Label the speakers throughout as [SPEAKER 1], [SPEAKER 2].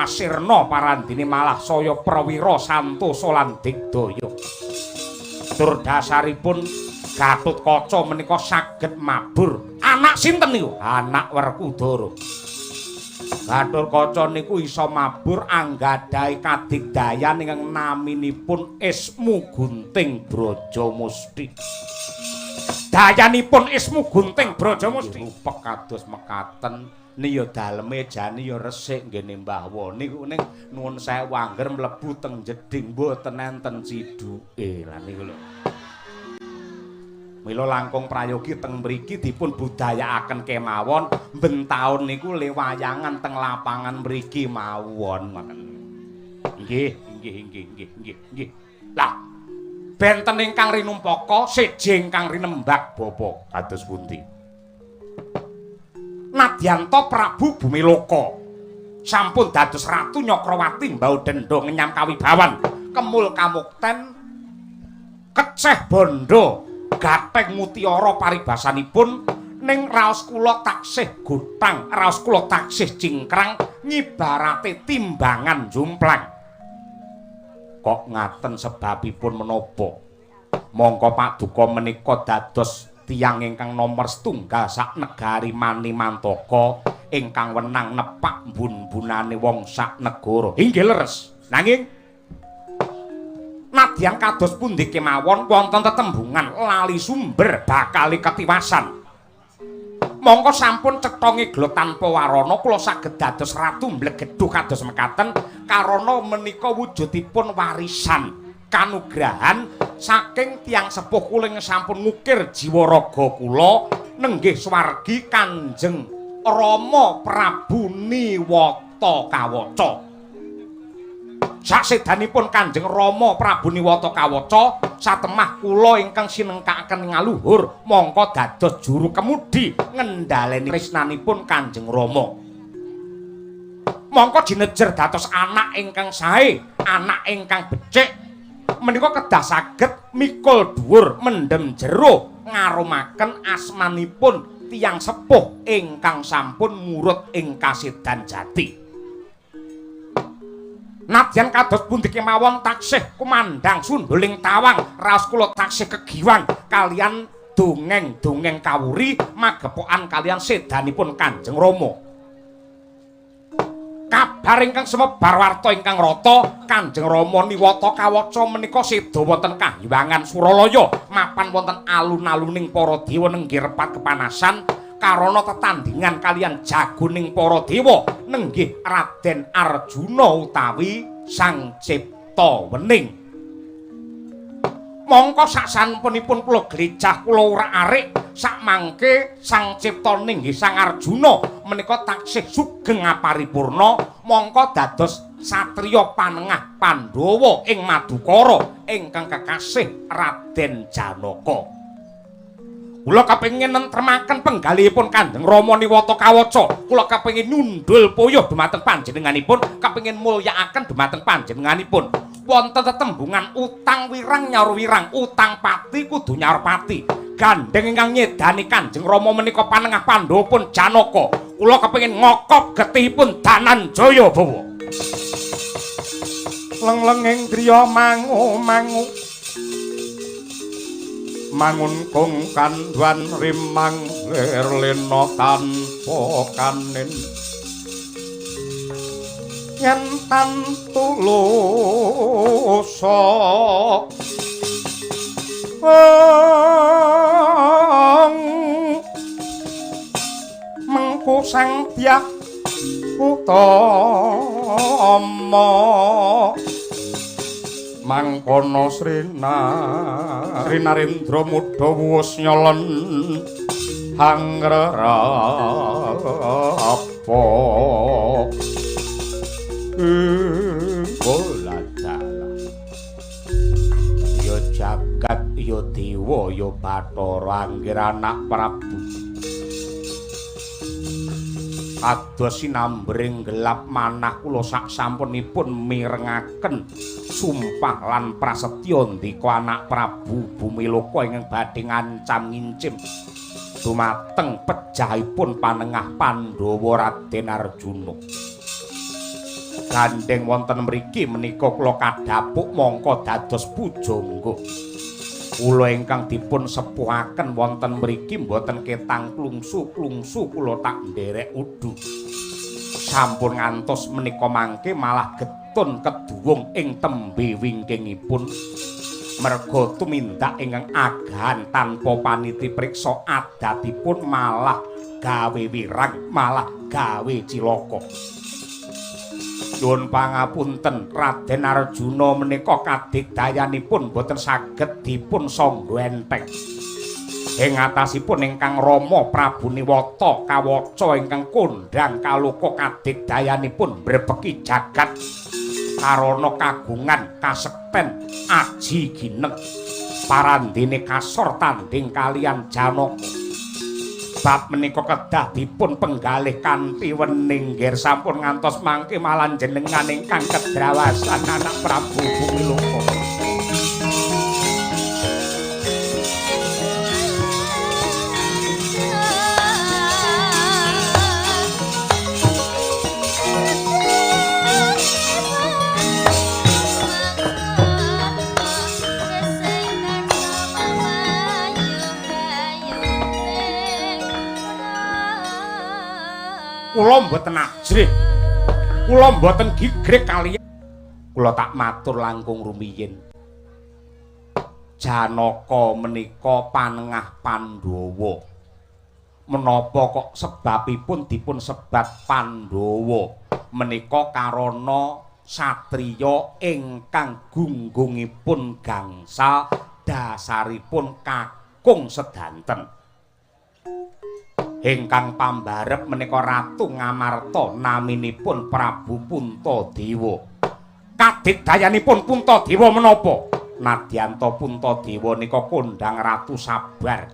[SPEAKER 1] sirna parandene malah saya prawira santosa lan digdaya. Tur dasaripun Gatotkaca menika saged mabur. Anak sinten niku? Anak Werkudara. Gatotkaca niku iso mabur anggadhahi kadigdayan ingkang naminipun Ismu Gunting Brajamusti. Dayanipun Ismu Gunting Brajamusti rupek kados mekaten. Niya daleme jane ya resik nggene Mbah Woni niku ning nuwun sewu angger mlebu teng jeding mboten enten ciduke. Lah niku lho. Mila langkung prayogi teng mriki dipun budayakaken kemawon ben taun niku le wayangan teng lapangan mriki mawon ngoten. Nggih. Lah benten ingkang rinumpaka siji ingkang rinembak bapa kados pundi? Nadyanto Prabu Bumiloka sampun dados Ratu Nyakrawati mbau dendha ngenyam kawibawan kemul kamukten keceh bondo gateng mutiara paribasanipun ning raos kula taksih gotang raos kula taksih cingkrang ngibarate timbangan jumplang. Kok ngaten sebabipun menapa? Mongko Paduka menika dados tiyang ingkang nomor setunggal sak negari Manimantaka ingkang wenang nepak mbun-bunane wong sak negara. Inggih leres. Nanging nadyan kados pundi kemawon wonten tetembungan lali sumber bakali ketiwasan. Mongko sampun cetha ngeglo tanpa warana kula saged dados ratu mblegedhu kados mekaten karana menika wujudipun warisan kanugrahan saking tiyang sepuh kula ing sampun ngukir jiwa raga kula nenggih swargi Kanjeng Rama Prabu Niwata Kawaca. Sasedanipun Kanjeng Rama Prabu Niwata Kawaca satemah kula ingkang sinengkakaken ngaluhur mongko dados juru kemudi ngendhaleni tresnanipun Kanjeng Rama. Mongko jinejer dados anak ingkang sae, anak ingkang becik menika kedah saged mikul dhuwur mendem jero ngarumaken asmanipun tiyang sepuh ingkang sampun murut ing kasedan jati. Nadyan kados pundi kemawon taksih kumandhang sunduling tawang raos kula taksih kegiwang kalian dongeng-dongeng kawuri magepokan kalian sedanipun Kanjeng Rama. Kabar ingkang semebar warta ingkang rata Kanjeng Rama Niwata Kawaca menika seda wonten Kahyangan Suralaya mapan wonten alun-aluning para dewa nenggih repat kepanasan karana tetandhingan kalian jagoning para dewa nenggih Raden Arjuna utawi Sang Cipta Wening. Mongko sasampunipun kula glejah kula urak-arik sakmangke Sang Cipta ninggih Sang Arjuna menika taksih sugeng aparipurna mongko dados satriya panengah Pandhawa ing Madukara ingkang kekasih Raden Janaka. Kula kepengin nentremaken penggalihipun Kanjeng Rama Niwata Kawaca. Kula kepengin nyundul puyuh dumateng panjenenganipun, kepengin mulyakaken dumateng panjenenganipun. Wonten tetembungan utang wirang nyaur wirang, utang pati kudu nyaur pati. Gandeng ingkang nyedani Kanjeng Rama menika panengah Pandhawa pun Janaka. Kula kepengin ngokop getihipun Dananjaya Bawa. Lenglenging driya mangu-mangu mangun kung kandhuan rimang lirlena tanpa kanin yen tantulusa mengku sang tiyah utama mangkono Srinarendra Mudha wus nyolen hangrapa boladala ya jagat ya dewa ya Bathara anggir anak Prabu kados sinambring gelap manah kula sak sampunipun mirengaken sumpah lan prasetya ndika anak Prabu Bumiloka ingkang badhe ngancam ngincim dumateng pejahipun panengah Pandhawa Raden Arjuna. gandeng wonten mriki menika kula kadhapuk mongko dados pujangga. Kula ingkang dipun sepuhaken wonten mriki mboten ketang klungsu-klungsu kula tak nderek udu. Sampun ngantos menika mangke malah getun keduwung ing tembe wingkingipun. Merga tumindak ingkang agahan tanpa paniti priksa adatipun malah gawe wirang, malah gawe cilaka. Nyuwun pangapunten Raden Arjuna menika kadigdayanipun boten saged dipun sangga enteng. Ing atasipun ingkang Rama Prabu Niwata kawaca ingkang kondhang kaloka kadigdayanipun mbrebeki jagat karana kagungan kasekten aji gineng parandene kasor tanding kalian Janaka. Bab menika kedah dipun penggalih kanthi wening nggih sampun ngantos mangke malah jenengan ingkang kedrawasan anak Prabu Bumiloko. Kula mboten ajrih. Kula mboten gigrek kaliyan. Kula tak matur langkung rumiyin. Janaka menika panengah Pandhawa. Menapa kok sebabipun dipun sebat Pandhawa? Menika karana satriya ingkang gunggungipun gangsal dasaripun kakung sedanten. Ingkang pambarep menika Ratu Ngamarta naminipun Prabu Puntadewa. Kadigdayanipun Puntadewa menapa? Nadyanto Puntadewa nika kondhang Ratu Sabar.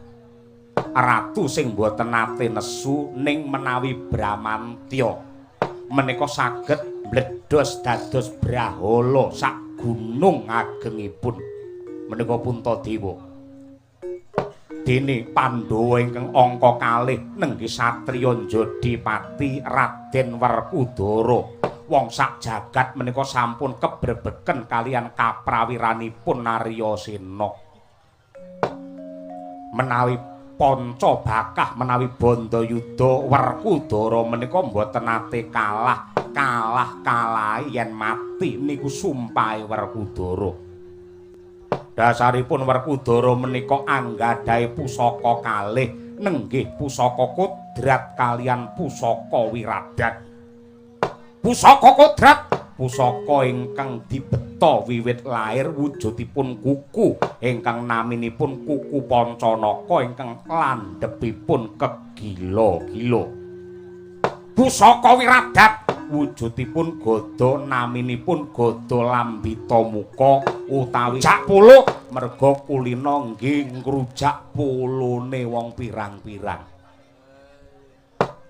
[SPEAKER 1] Ratu sing boten nate nesu ning menawi Bramantya menika saged mbledhos dados brahala sak gunung agengipun menika Puntadewa. Dene Pandhawa ingkang angka kalih nenggih satriya Jodipati Raden Werkudara. Wong sak jagat menika sampun kebrebeken kalian kaprawiranipun Naryasena. Menawi Pancabakah menawi Bandayuda Werkudara menika mboten nate kalah yen mati niku sumpahe Werkudara. Dasaripun Werkudara menika anggadhahi pusaka kalih nenggih pusaka Kodrat kalian pusaka Wiradat. Pusaka Kodrat pusaka ingkang dibeta wiwit lair wujudipun kuku ingkang naminipun kuku Pancanaka ingkang landhepipun kegila-gila. Pusaka Wiradat wujudipun gada naminipun gada lambita muka utawi jak polo merga kulina nggih ngrujak polone wong pirang-pirang.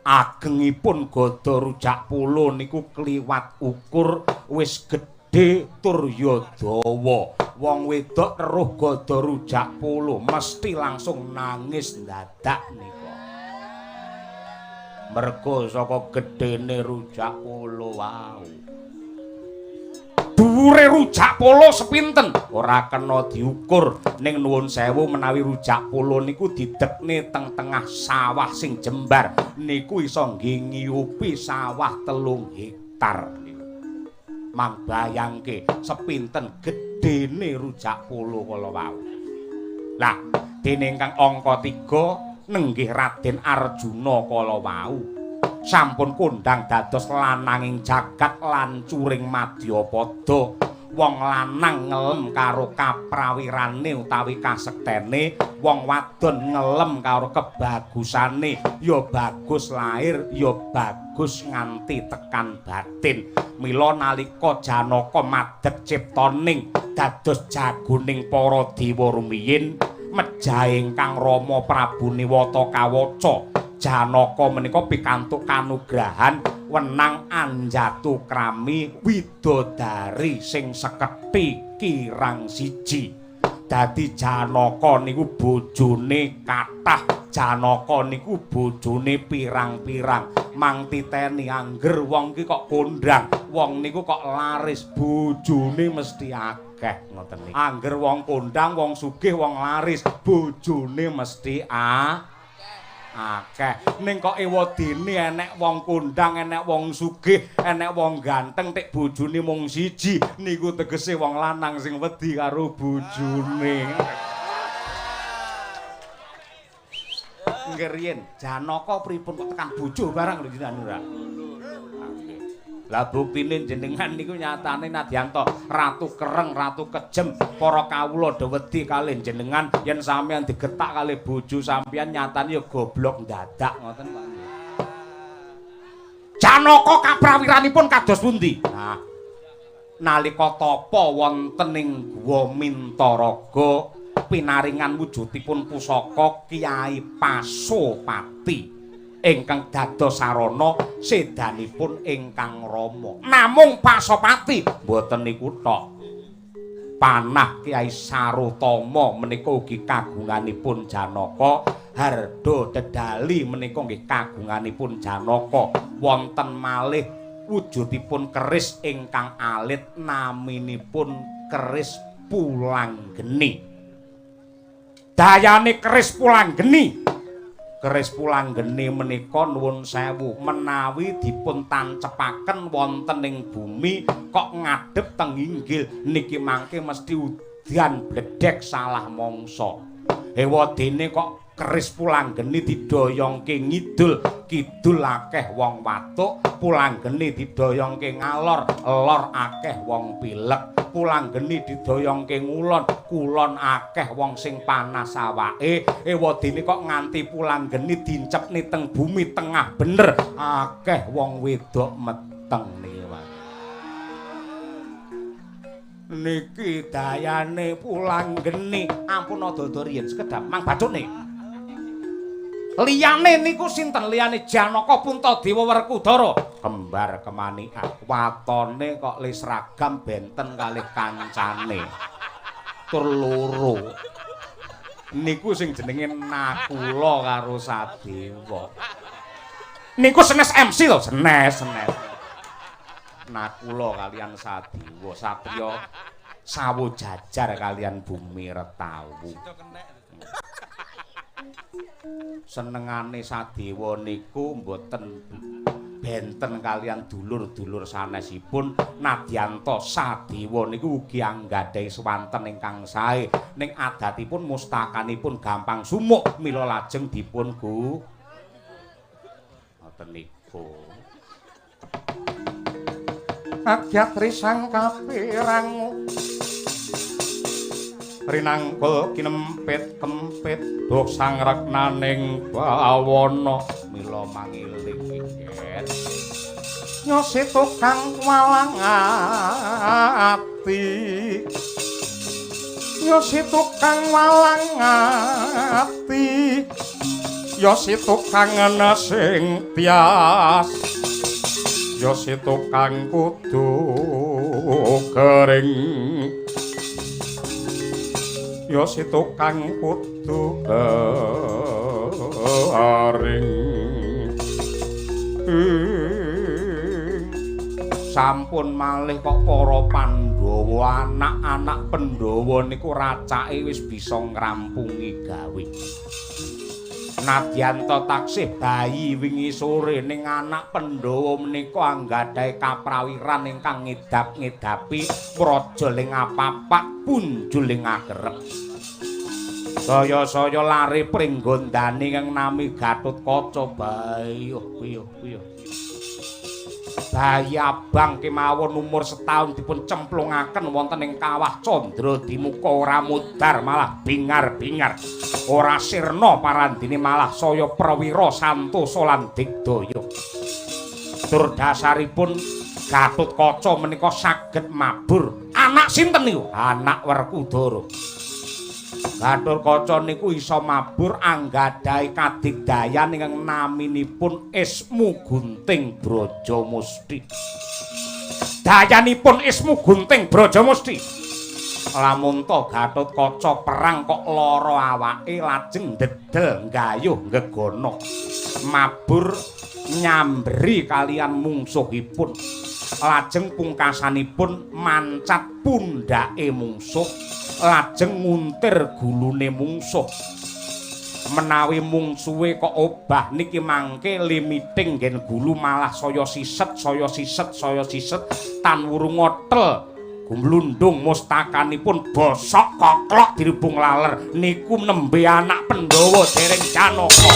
[SPEAKER 1] Agengipun gada rujak polo niku kliwat ukur wis gedhe tur ya dawa. Wong wedok teruh gada rujak polo mesti langsung nangis dadak niku. Merga saka gedene rujak polo wau. Dhuwure rujak polo sepinten ora kena diukur ning nuwun sewu menawi rujak polo niku didekne teng tengah sawah sing jembar niku iso nggih ngiyupi sawah 3 hektar niku. Mang bayangke sepinten gedene rujak polo kala wau. Lah dene ingkang angka 3 nenggih Raden Arjuna kala wau sampun kondhang dados lananging jagat lan curing Madyapada. Wong lanang ngelem karo kaprawirane utawi kasektene, wong wadon ngelem karo kebagusane, ya bagus lahir, ya bagus nganti tekan batin. Mila nalika Janaka madheg ciptaning dados jagoning para dewa rumiyin, mejahe ingkang Rama Prabu Niwata kawaca, Janaka menika pikantuk kanugrahan wenang anjatu krami widodari sing sekethi kirang siji. Dadi Janaka niku bojone kathah Janaka niku bojone pirang-pirang mang titeni angger wong iki kok kondang wong niku kok laris bojone mesti akeh ngoten niku angger wong kondang wong sugih wong laris bojone mesti akeh ning kok ewadene enek wong kondang enek wong sugih enek wong ganteng tek bojone mung siji niku tegese wong lanang sing wedi karo bojone ngeriyen Janaka pripun kok tekan bojo barang lho Dinanura. Lah buktine jenengan niku nyatane nadyanto ratu kereng, ratu kejem, para kawula do wedi kalih jenengan yen sampeyan digetak kalih bojo sampeyan nyatane ya goblok dadak ngoten Pak. Janaka kaprawiranipun kados pundi? Nah, nalika tapa wonten ing Guwa Mintaraga pinaringan wujudipun pusaka Kyai Pasopati ingkang dados sarana sedanipun ingkang rama. Namung Pasopati mboten niku tok. Panah Kyai Sarotama menika ugi kagunganipun Janaka, Harda Dedali menika nggih kagunganipun Janaka. Wonten malih wujudipun keris ingkang alit naminipun keris Pulanggeni. Dayane keris Pulanggeni. Keris Pulanggeni menika nuwun sewu menawi dipun tancepaken wonten ing bumi kok ngadhep teng inggil niki mangke mesti udan bledhek salah mangsa. Ewadene kok keris Pulanggeni didoyongke ngidul, kidul akeh wong watuk, Pulanggeni didoyongke ngalor, lor akeh wong pilek. Pulanggeni didoyongke ngulon, kulon akeh wong sing panas awake. Ewadene kok nganti Pulanggeni dincepni teng bumi tengah bener, akeh wong wedok meteng niki. Niki dayane Pulanggeni. Ampun dodo riyen sekedap Mang Bacone. Liyane niku sinten? Liyane Janaka Puntadewa Werkudara, kembar kemanikan. Watone kok le seragam benten kalih kancane. Tur loro. Niku sing jenenge Nakula karo Sadewa. Niku senes MC lho, senes. Nakula kalian Sadewa, satriya sawo jajar kalian Bumi Retawu. Senengane Sadewa niku mboten benten kalian dulur-dulur sanesipun nadyanto Sadewa niku ugi anggadhahi swanten ingkang sae ning adatipun mustakanipun gampang sumuk mila lajeng dipun ngoten niku. Agyatri sang kapirang rinangkul kinempit-kempit duk sang reknaning bawana mila mangiling iket nyosi tukang walang ati nyosi tukang walang ati yosi tukang sing tias yosi tukang kudu kering yo si tukang kudu aring sampun malih kok para Pandhawa anak-anak Pandhawa niku racake wis bisa ngrampungi gawe nadyanto taksih bayi wingi sore ning anak Pandhawa menika anggadhahi kaprawiran ingkang ngedap-ngedapi praja ling apapak punjul ing agerep saya lari pringgondani kang nami Gatotkaca bayuh bayi abang kemawon umur setahun dipun cemplungaken wonten ing kawah Candra Dimuka ora mudar malah bingar-bingar ora sirna parandene malah saya prawira santosa lan digdaya tur dasaripun Gatotkaca menika saged mabur anak sinten niku anak Werkudara Gatotkaca niku iso mabur anggadhahi kadigdayan ingkang naminipun Ismu Gunting Brajamusti. Dayanipun Ismu Gunting Brajamusti. Lamun to Gatotkaca perang kok lara awake lajeng ndedel nggayuh ngegono. Mabur nyambri kalian mungsuhipun. Lajeng pungkasanipun mancat pundhake mungsuh, lajeng nguntir gulune mungsuh. Menawi mungsuhe kok obah niki mangke limiting nggen gulu malah saya siset tan wurung ngotel. Gumlundung mustakanipun bosok koklok dirubung laler niku nembe anak Pandhawa dereng Janaka.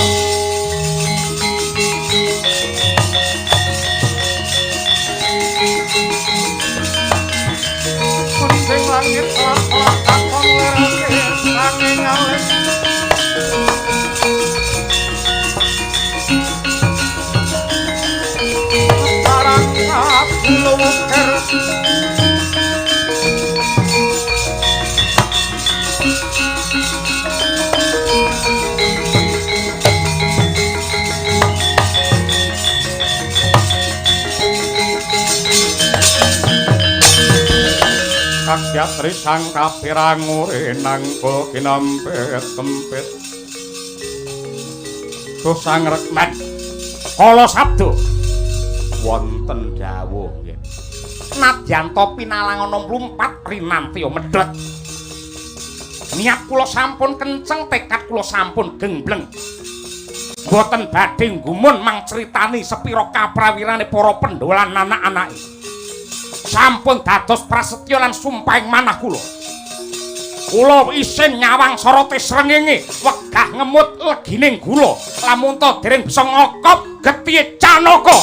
[SPEAKER 1] Kuning langit kelak-kelak kakon lerake sanging alis. Sarang kabuluker kakyat risang kapirangur nangkul kinampet kempit kusang rekmet kala sabdo wonten dawuh nggih nadyan to pinalang ana mlumpat rinanti medhot niat kula sampun kenceng tekad kula sampun gembleng boten badhe gumun mang critani sepira kaprawirane para Pandhawa lan anak-anake sampun dados prasetya lan sumpahing manah kula. Kula isin nyawang soroti srengenge, wegah ngemut legining gula. Lamun to dereng bisa ngokop getihe Janaka.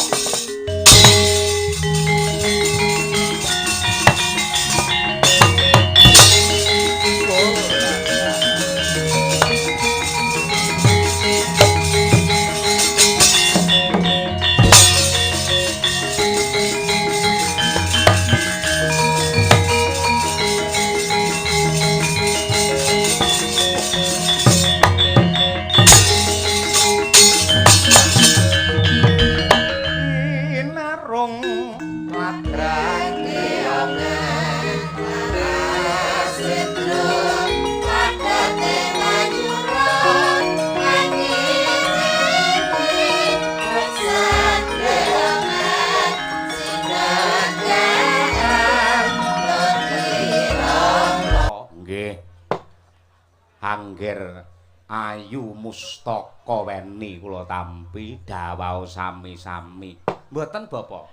[SPEAKER 1] Angger ayu mustaka weni kula tampi dawuh sami-sami. Mboten Bapak.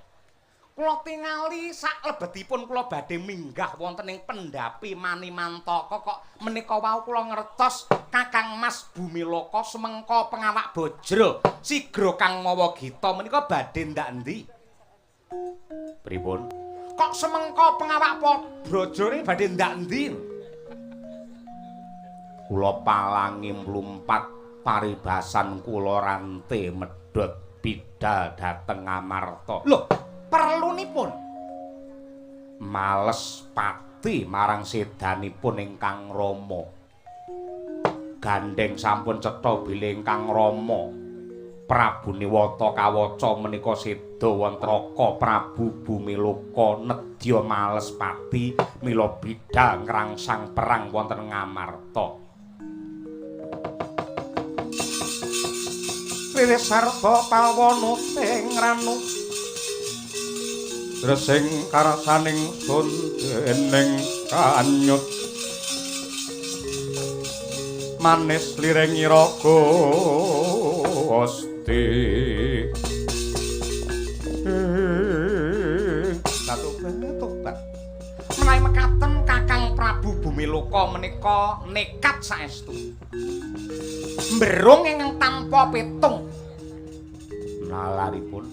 [SPEAKER 1] Kula tingali sak lebetipun kula badhe minggah wonten ing pendhapi Manimantaka kok menika wau kula ngertos Kakang Mas Bumilaka semengko pengawak Bajra sigra Kang Mawa Gita menika badhe ndak endi? Pripun? Kok semengko pengawak Bajra badhe ndak endi? Kula palangi mlumpat paribasan kula rante medhot bidal dhateng Amarta. Lho, perlunipun males pati marang sedanipun ingkang Rama. Gandeng sampun cetha bilih ingkang Rama. Prabu Niwata kawaca menika seda wonten Raka Prabu Bumilaka nedya males pati mila bidal ngrangsang perang wonten Ngamarta. Wiwit sarta pawana teng ranu resing karasaning sun dening kanyut manis lireng iraga Gusti tobat menawi mekaten Kakang Prabu Bumilaka menika nekat saestu mberung ingkang tanpa petung nalaripun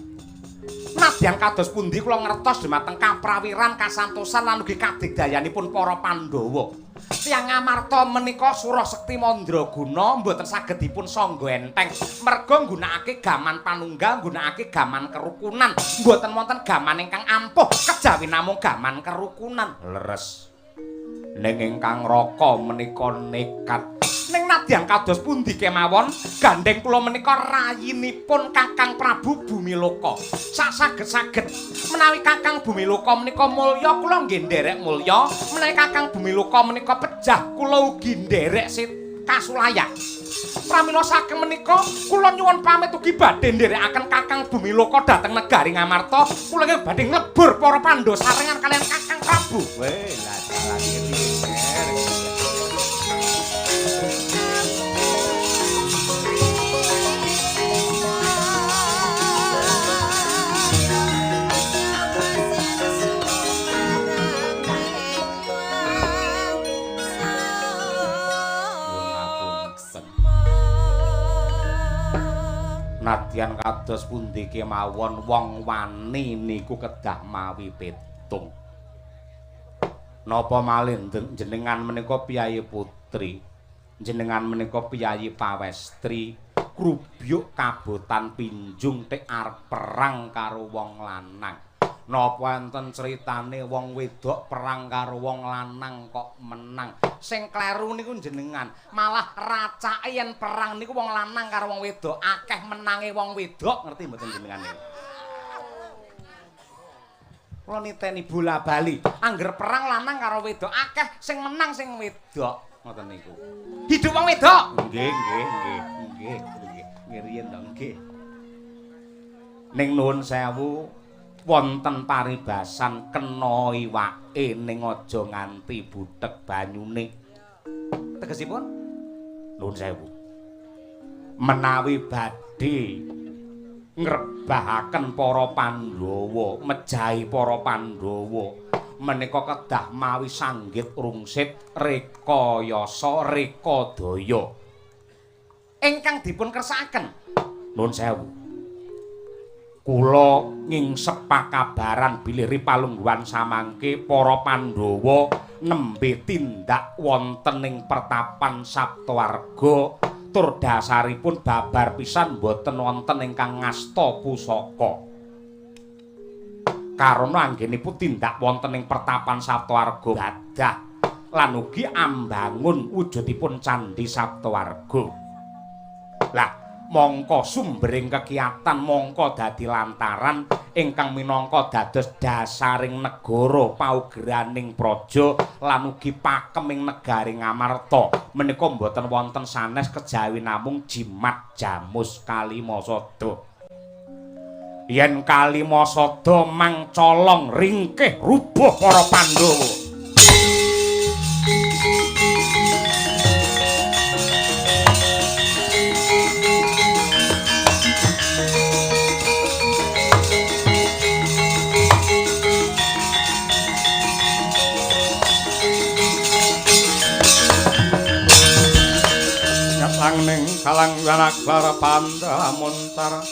[SPEAKER 1] nadyan kados pundi kula ngertos dhumateng kaprawiran kasantosan lan ugi kadigdayanipun para Pandhawa tiyang Amarta menika Surah Sekti Mandraguna mboten saged dipun sangga enteng merga nggunakake gaman panunggal nggunakake gaman kerukunan mboten wonten gaman ingkang ampuh kejawi namung gaman kerukunan leres ning ingkang Raka menika nekat ning Senadyan kados pundi kemawon gandeng kula menika rayinipun Kakang Prabu Bumiloka. Saged-saged menawi Kakang Bumiloka menika mulya kula nggih nderek mulya, menawi Kakang Bumiloka menika pejah kula ugi nderek kasulayan. Pramila saking menika kula nyuwun pamit ugi badhe nderekaken Kakang Bumiloka dhateng negari Ngamarta. Kula nggih badhe nglebur para Pandhawa sarengan kalian Kakang Prabu. Weh, lah dalan nadyan kados pundi kemawon wong wani niku kedah mawi petung. Napa malih jenengan menika piyayi putri, jenengan menika piyayi pawestri, krubyuk kabotan pinjung tek arep perang karo wong lanang. Napa enten critane wong wedok perang karo wong lanang kok menang? Sing kleru niku jenengan, malah racake yen perang niku wong lanang karo wong wedok, akeh menange wong wedok, ngerti mboten jenengan niku? Kula niteni bola bali, angger perang lanang karo wedok, akeh sing menang sing wedok, ngoten niku. Hidup wong wedok. Nggih. Ngiriyen to nggih. Ning nuwun sewu wonten paribasan kena iwake ning aja nganti butek banyune. Tegesipun nuwun sewu. Menawi badhe ngrebahaken para Pandhawa, mejahi para Pandhawa menika kedah mawi sanggit rungsit rekayasa rekadaya ingkang dipun kersakaken. Nuwun sewu. Kula ngingsep pakabaran bilih ripalungguhan samangke para Pandhawa nembe tindak wonten ing pertapan Saptawarga tur dasaripun babar pisan boten wonten ingkang ngasta pusaka. Karana anggenipun tindak wonten ing pertapan Saptawarga gadah lan ugi ambangun wujudipun Candhi Saptawarga. Lah mongko sumbering kekiyatan mongko dadi lantaran ingkang minangka dados dasaring negara paugeraning praja lan ugi pakeming negari Ngamarta menika boten wonten sanes kejawi namung jimat jamus Kalimasada. Yen Kalimasada mangcolong ringkih rubuh para Pandhawa. Ning kalanggan akbar pandamuntar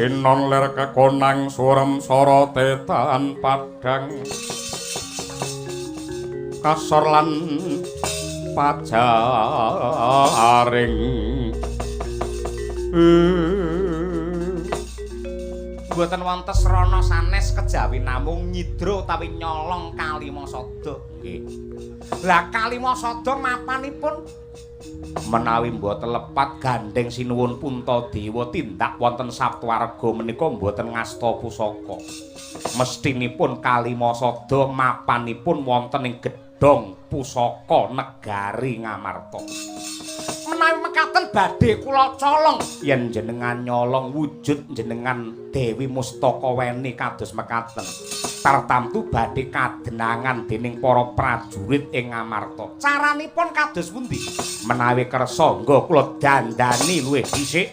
[SPEAKER 1] inon ler kekonang surem soro tetan padang kasor lan pajaring boten wonten srana sanes kejawi namung nyidra utawi nyolong Kalimasada nggih. Lah Kalimasada mapanipun menawi mboten lepat gandeng sinuwun Puntadewa tindak wonten Saptawarga menika mboten ngasta pusaka. Mestinipun Kalimasada mapanipun wonten ing gedhong pusaka negari Ngamarta. Menawi mekaten badhe kula colong yen jenengan nyolong wujud jenengan Dewi Mustakaweni kados mekaten. Tartamtu badhe kadenangan dening para prajurit ing Ngamarta. Caranipun kados pundi? Menawi kersa nggo kula dandani luwih dhisik.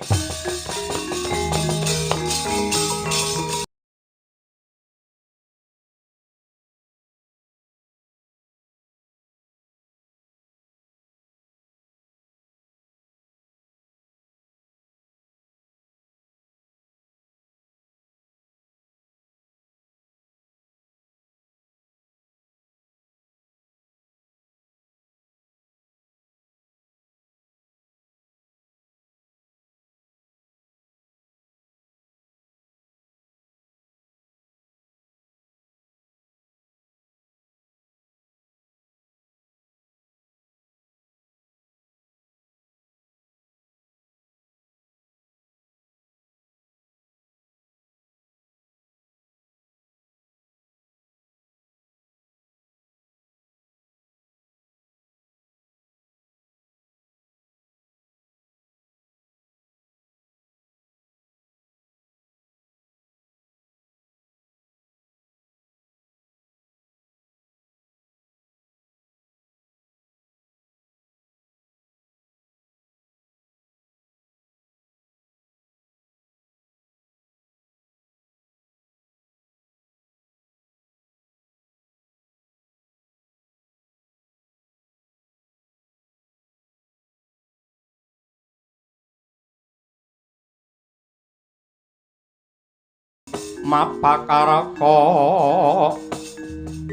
[SPEAKER 1] mapakaraka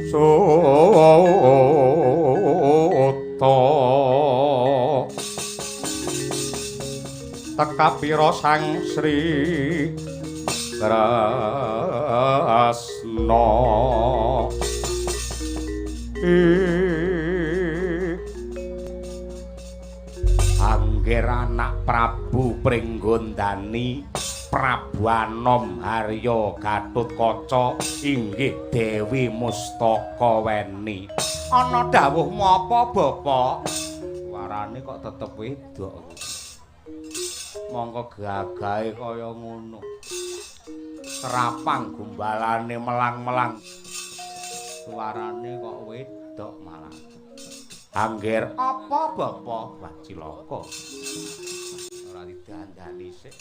[SPEAKER 1] suta teka pira sang Sri Tresna Angger anak Prabu Pringgondani Prabu Anom Harya Gatotkaca inggih Dewi Mustaka Weni ana dawuhmu apa Bapak warane kok tetep wedok mongko gagahe kaya ngono serapang gumbalane melang-melang suarane kok wedok malah Angger apa Bapak wah cilaka ora didandani sik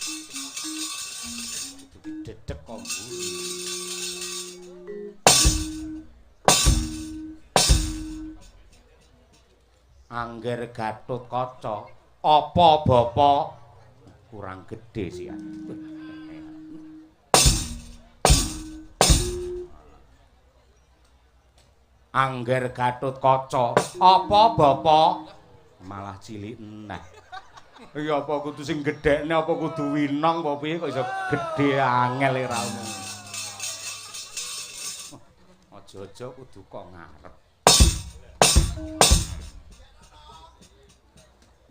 [SPEAKER 1] kudu didedek kok Angger Gatotkaca apa Bapak kurang gede sih ya. Angger Gatotkaca apa Bapak malah cilik eneh ya apa kudu sing gedhekne apa kudu winong apa piye kok iso gedhe angel ora ngono aja-aja kudu kok ngarep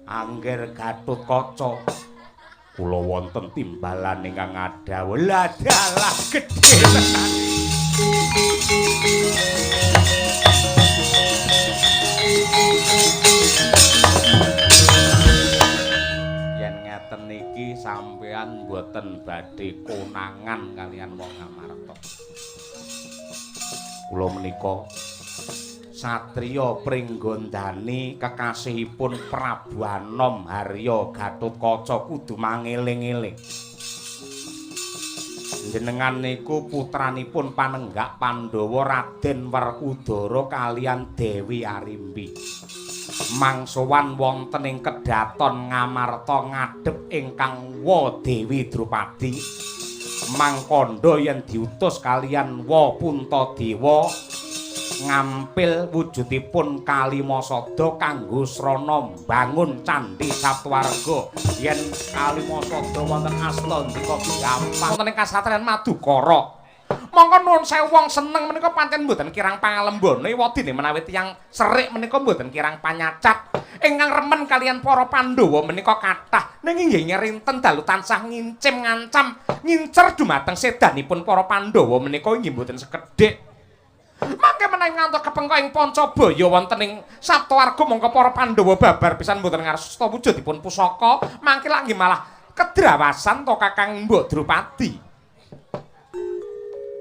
[SPEAKER 1] Angger Gatotkaca kula wonten timbalan ingkang adhaw lah dalah gedhe tenan yen ngeten niki sampean mboten badhe konangan kalian wong Ngamarta kula menika satriya Pringgondani kekasihipun Prabu Anom Harya Gatotkaca kudu mangeling-eling jenengan niku putranipun panenggak Pandhawa Raden Werkudara kalian Dewi Arimbi mangsowan wonten ing kedhaton Ngamarta ngadhep ingkang Wa Dewi Drupadi mangkandha yen diutus kalian Wa Puntadewa ngampil wujudipun Kalimasada kanggo srana mbangun candhi Saptwarga yen Kalimasada wonten asta ndika gampang wonten ing kasatriyan Madukara mongko nuwun sewu wong seneng menika pancen mboten kirang pangalembane wadine menawi tiyang serik menika mboten kirang panyacat ingkang remen kalian para Pandhawa menika kathah nanging nggih ngerinten dalu tansah ngincim ngancam ngincer dumateng sedanipun para Pandhawa menika inggih mboten sekedhik mangke menawi ngantos kepengko ing Pancabaya wonten ing Saptwarga mongko para Pandhawa babar pisan mboten ngarsa wujudipun pusaka mangke lak nggih malah kedrawasan to Kakang Mbok Drupadi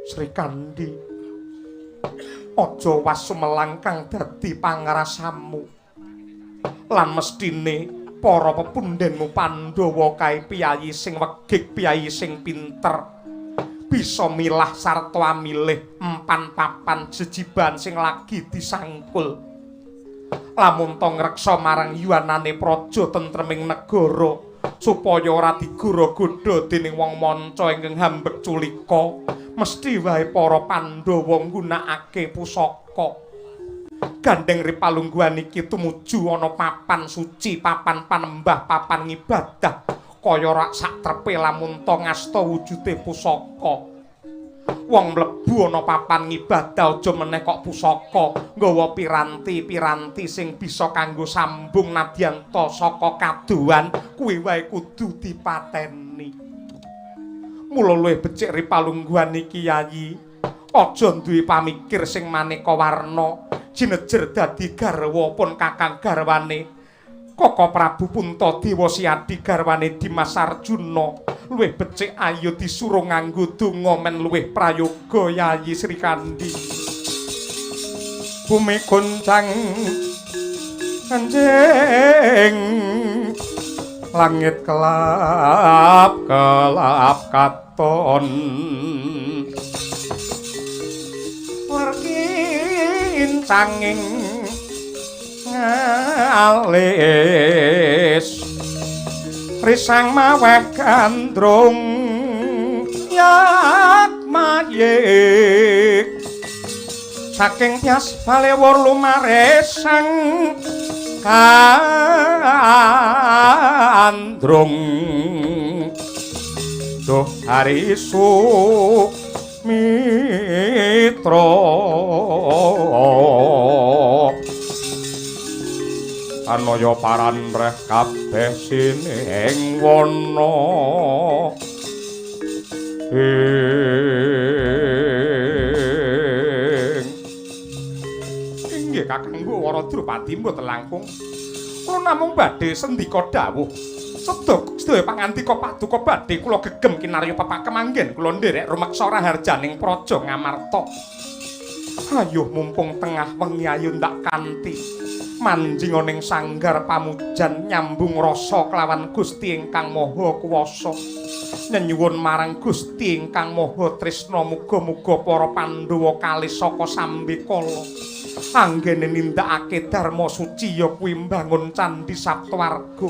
[SPEAKER 1] Sri Kandi aja was sumelang kang dadi pangrasamu lan mestine para pepundhenmu Pandhawa kae piyayi sing wegik piyayi sing pinter bisa milah sarta milih empan papan jejiban sing lagi disangkul lamun to ngreksa marang yuwanane praja tentreming negara supaya ora digora-goda dening wong manca ingkang hambek culika mesti wae para Pandhawa nggunakake pusaka gandeng ripalungguhan iki tumuju ana papan suci papan panembah papan ngibadah kaya rak sak trepe lamun to ngasta wujude pusaka wong mlebu ana papan ngibadah aja meneh kok pusaka nggawa piranti-piranti sing bisa kanggo sambung nadyan to saka kadohan kuwi wae kudu dipateni mula luwih becik ripalungguhan iki Yayi aja duwe pamikir sing maneka warna jinejer dadi garwa pun kakang garwane Koko Prabu Puntadewa Siadi garwane Dimas Arjuna luwih becik ayo disuruh nganggo donga men luwih prayoga Yayi Sri Kandi bumi goncang anjing langit kelap katon warkin sanging alis risang maweh gandrung yak mayik saking tias balewur lumaresang kandrung duh harisu mitra anaya paranreh kabeh sining wana inggih kakangku Waradrupadi mboten langkung kula namung badhe sendika dawuh sedaya pangantika paduka badhe kula gegem kinarya pepakem anggen kula nderek rumeksa raharjaning praja Ngamarta ayuh mumpung tengah wengi ayo ndak kanthi manjing ning sanggar pamujan nyambung rasa kelawan Gusti ingkang Maha Kuwasa nyuwun marang Gusti ingkang Maha Tresna muga-muga para Pandhawa kalih saka sambekala anggene nindakake dharma suci ya kuwi mbangun Candhi Saptawarga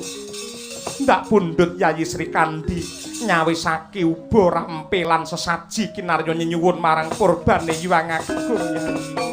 [SPEAKER 1] ndak pundhut Yayi Sri Kandi nyawisake uba rampe lan sesaji kinarya nyuwun marang purbane Hyang Agung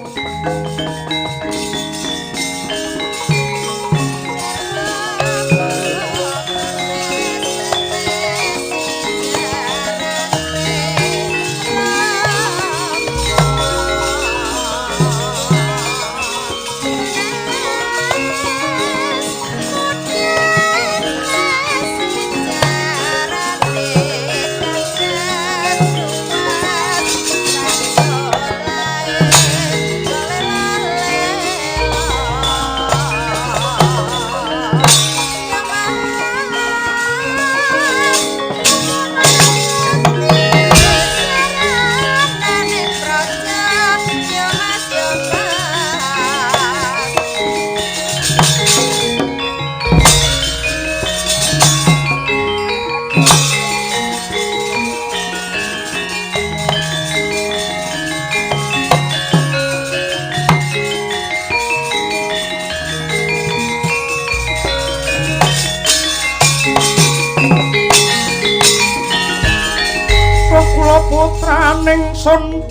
[SPEAKER 1] putraning sun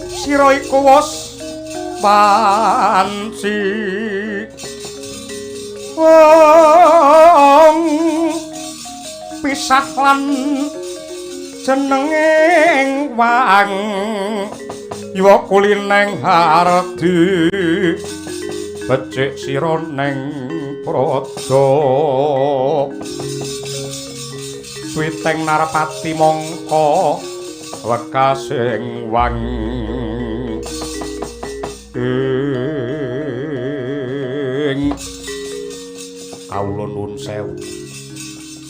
[SPEAKER 1] sira iku wis panci wong pisah lan jenenging wang yuwa kulineng hardi becik sira ning praja Switeng Narpati mongko wekasing wang kawula nuwun sewu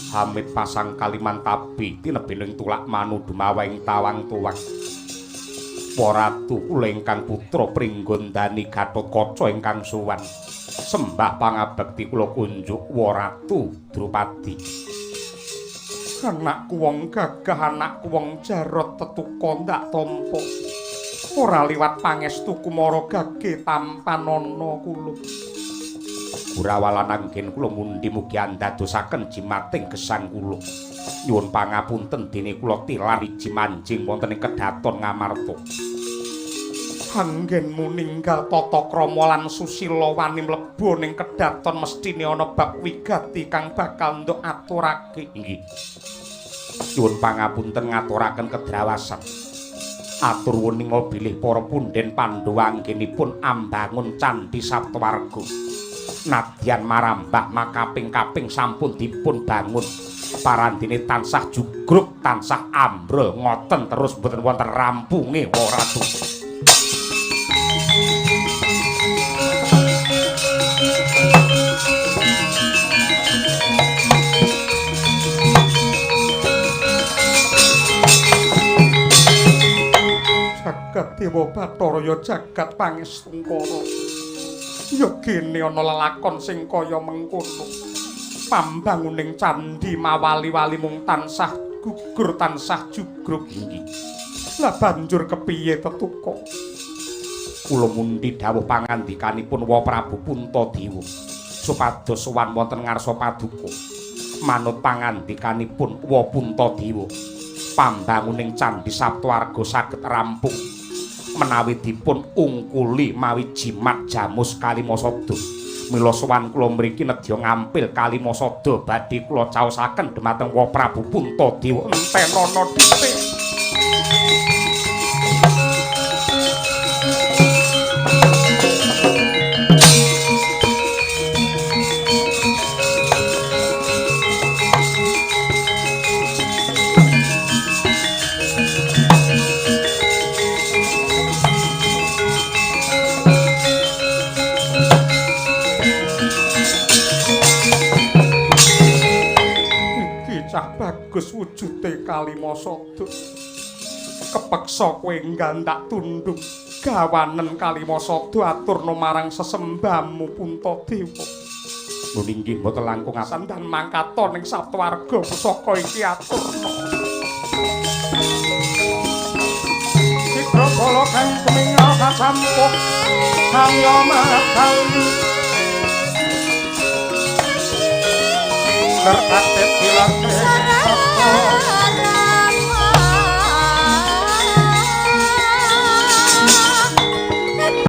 [SPEAKER 1] Hamid pasang kaliman tabi tinebining tulak manu dumawing tawang tuwak Waratu kula ingkang putra Pringgondani Gatotkaca ingkang suwan sembah pangabekti kula kunjuk Waratu Drupadi anakku wong gagah anakku wong jarot tetuka ndak tampa ora liwat pangestu kumara gage tampanana kula Gurawalan anggen kula mundi mugi andadosaken jimating gesang kula nyuwun pangapunten dene kula tilar iji manjing wonten ing Kedaton Ngamarta anggen muninggal tata krama lan susila wani mlebu ning Kedaton mestine ana bab wigati kang bakal nduk aturake nggih nyuwun pangapunten ngaturaken kedrawasan atur wuninga bilih para punden Pandhawa anggenipun ambangun Candhi Saptawarga nadyan marambah makaping-kaping sampun dipun bangun parandene tansah jugruk tansah ambrol ngoten terus mboten wonten rampunge Waratu jagat Dewa Bathara ya jagat pangestungkara ya gene ana lelakon sing kaya mengkono pambanguning candhi mawali-wali mung tansah gugur tansah jugruk iki lah banjur kepiye tetuka kula mundi dawuh pangandikanipun Wa Prabu Puntadewa supados sowan wonten ngarsa paduka manut pangandikanipun Wa Puntadewa pambanguning Candhi Saptawarga saged rampung menawi dipun ungkuli mawi jimat jamus Kalimasada. Mila sowan kula mriki nedya ngampil Kalimasada badhe kula caosaken dhumateng Wa Prabu Puntadewa entenana dhisik. Bagus wujude Kalimasada. Kepeksa kowe nggandak tunduk gawanen Kalimasada aturna marang sesembahmu Puntadewa. Mun inggih mboten langkung asandan mangkata ning Saptawarga pusaka iki aturna. Citra bala kang kuminga kasampuh samya matal. Nerkat